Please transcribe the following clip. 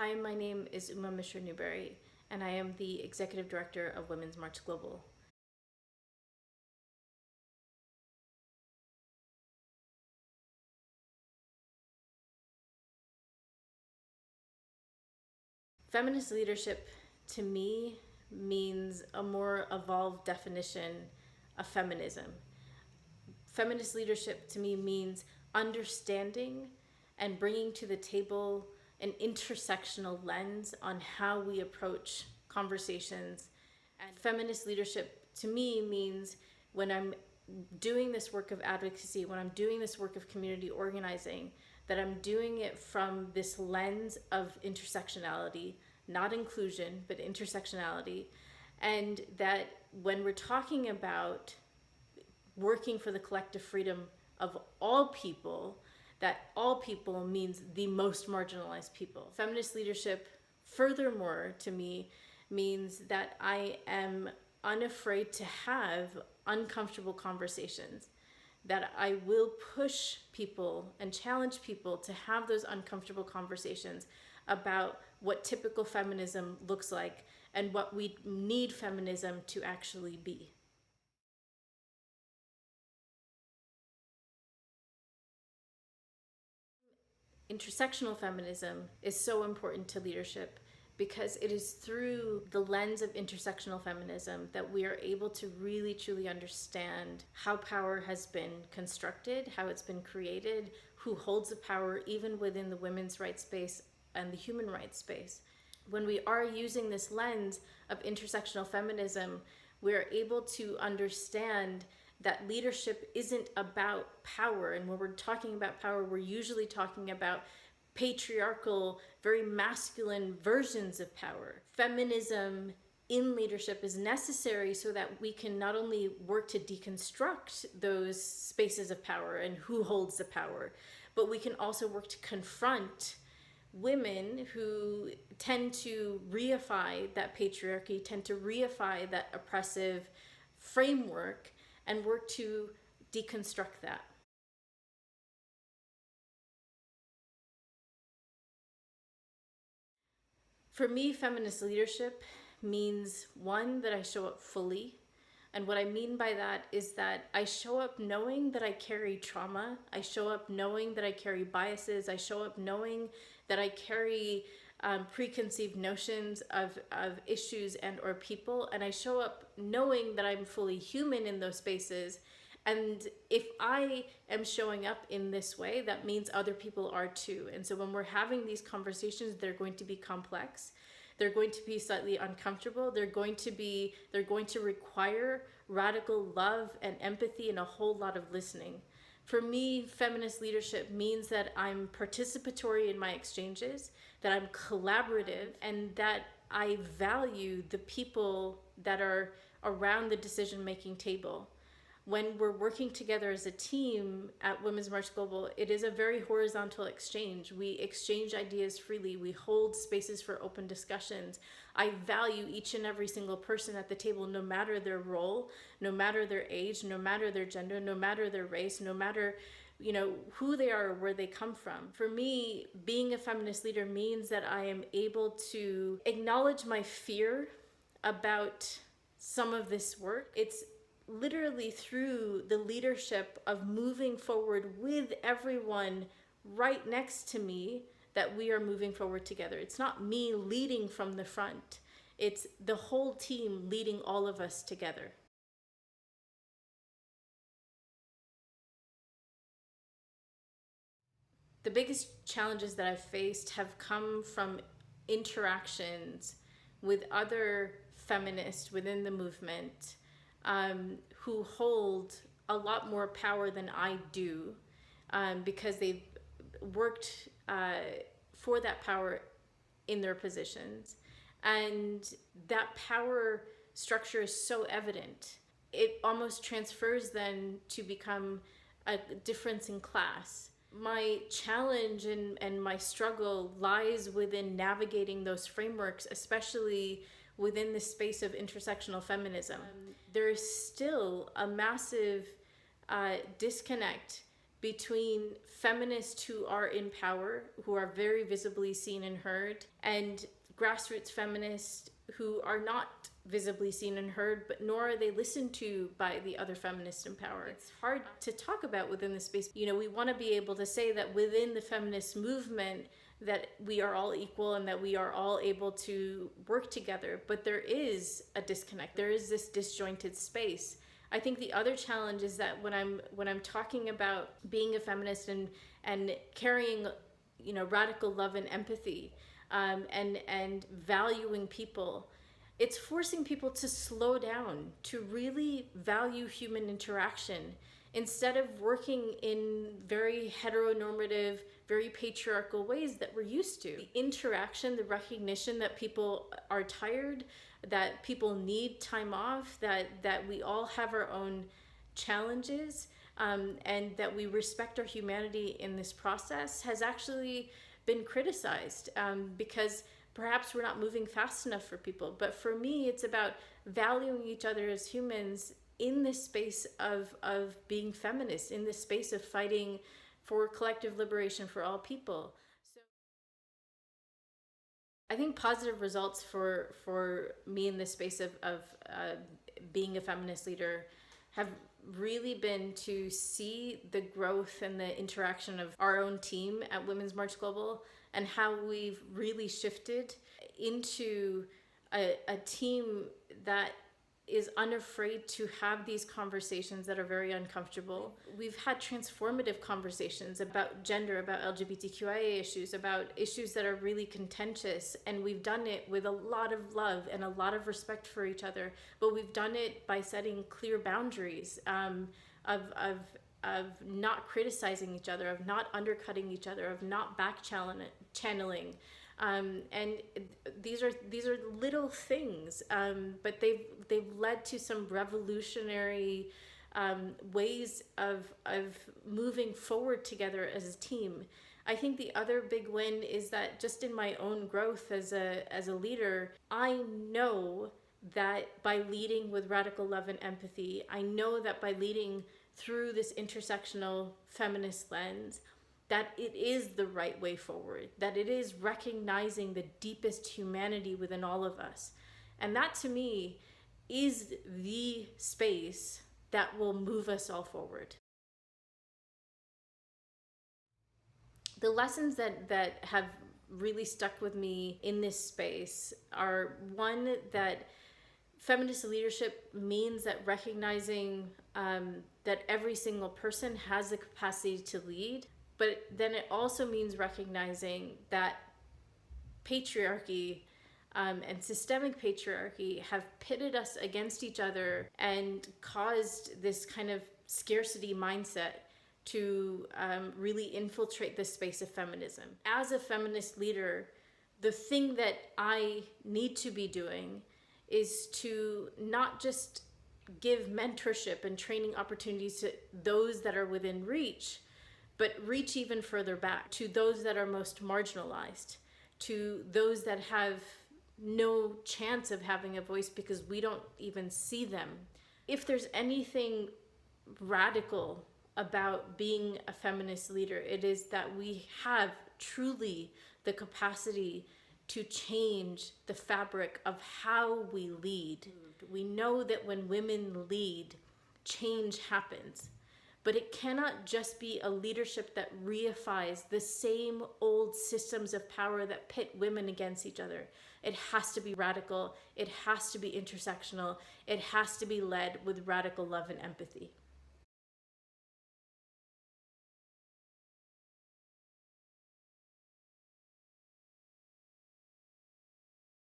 Hi, my name is Mishra Newbery, and I am the Executive Director of Women's March Global. Feminist leadership, to me, means a more evolved definition of feminism. Feminist leadership, to me, means understanding and bringing to the table an intersectional lens on how we approach conversations. And feminist leadership, to me, means when I'm doing this work of advocacy, when I'm doing this work of community organizing, that I'm doing it from this lens of intersectionality, not inclusion, but intersectionality. And that when we're talking about working for the collective freedom of all people, that all people means the most marginalized people. Feminist leadership, furthermore, to me, means that I am unafraid to have uncomfortable conversations, that I will push people and challenge people to have those uncomfortable conversations about what typical feminism looks like and what we need feminism to actually be. Intersectional feminism is so important to leadership because it is through the lens of intersectional feminism that we are able to really truly understand how power has been constructed, how it's been created, who holds the power even within the women's rights space and the human rights space. When we are using this lens of intersectional feminism, we're able to understand that leadership isn't about power. And when we're talking about power, we're usually talking about patriarchal, very masculine versions of power. Feminism in leadership is necessary so that we can not only work to deconstruct those spaces of power and who holds the power, but we can also work to confront women who tend to reify that patriarchy, tend to reify that oppressive framework, and work to deconstruct that. For me, feminist leadership means, one, that I show up fully. And what I mean by that is that I show up knowing that I carry trauma. I show up knowing that I carry biases. I show up knowing that I carry preconceived notions of issues and or people. And I show up knowing that I'm fully human in those spaces. And if I am showing up in this way, that means other people are too. And so when we're having these conversations, they're going to be complex. They're going to be slightly uncomfortable. They're going to require radical love and empathy and a whole lot of listening. For me, feminist leadership means that I'm participatory in my exchanges, that I'm collaborative, and that I value the people that are around the decision-making table. When we're working together as a team at Women's March Global, it is a very horizontal exchange. We exchange ideas freely. We hold spaces for open discussions. I value each and every single person at the table, no matter their role, no matter their age, no matter their gender, no matter their race, no matter who they are or where they come from. For me, being a feminist leader means that I am able to acknowledge my fear about some of this work. It's literally through the leadership of moving forward with everyone right next to me that we are moving forward together. It's not me leading from the front. It's the whole team leading all of us together. The biggest challenges that I've faced have come from interactions with other feminists within the movement who hold a lot more power than I do because they've worked for that power in their positions. And that power structure is so evident. It almost transfers then to become a difference in class. My challenge and my struggle lies within navigating those frameworks, especially within the space of intersectional feminism. There is still a massive disconnect between feminists who are in power, who are very visibly seen and heard, and grassroots feminists who are not visibly seen and heard, but nor are they listened to by the other feminists in power. It's hard to talk about within the space. You know, we want to be able to say that within the feminist movement that we are all equal and that we are all able to work together, but there is a disconnect. There is this disjointed space. I think the other challenge is that when I'm talking about being a feminist and carrying, you know, radical love and empathy, and valuing people, it's forcing people to slow down, to really value human interaction instead of working in very heteronormative, very patriarchal ways that we're used to. The interaction, the recognition that people are tired, that people need time off, that we all have our own challenges, and that we respect our humanity in this process has actually been criticized, because perhaps we're not moving fast enough for people. But for me, it's about valuing each other as humans in this space of being feminist, in this space of fighting for collective liberation for all people. So I think positive results for me in this space of being a feminist leader have really been to see the growth and the interaction of our own team at Women's March Global, and how we've really shifted into a team that is unafraid to have these conversations that are very uncomfortable. We've had transformative conversations about gender, about LGBTQIA issues, about issues that are really contentious, and we've done it with a lot of love and a lot of respect for each other, but we've done it by setting clear boundaries, of not criticizing each other, of not undercutting each other, of not back channeling. And these are little things, but they've led to some revolutionary ways of moving forward together as a team. I think the other big win is that just in my own growth as a leader, I know that by leading with radical love and empathy, I know that by leading through this intersectional feminist lens, that it is the right way forward, that it is recognizing the deepest humanity within all of us. And that to me is the space that will move us all forward. The lessons that have really stuck with me in this space are, one, that feminist leadership means that recognizing that every single person has the capacity to lead, but then it also means recognizing that patriarchy and systemic patriarchy have pitted us against each other and caused this kind of scarcity mindset to really infiltrate the space of feminism. As a feminist leader, the thing that I need to be doing is to not just give mentorship and training opportunities to those that are within reach, but reach even further back to those that are most marginalized, to those that have no chance of having a voice because we don't even see them. If there's anything radical about being a feminist leader, it is that we have truly the capacity to change the fabric of how we lead. We know that when women lead, change happens. But it cannot just be a leadership that reifies the same old systems of power that pit women against each other. It has to be radical. It has to be intersectional. It has to be led with radical love and empathy.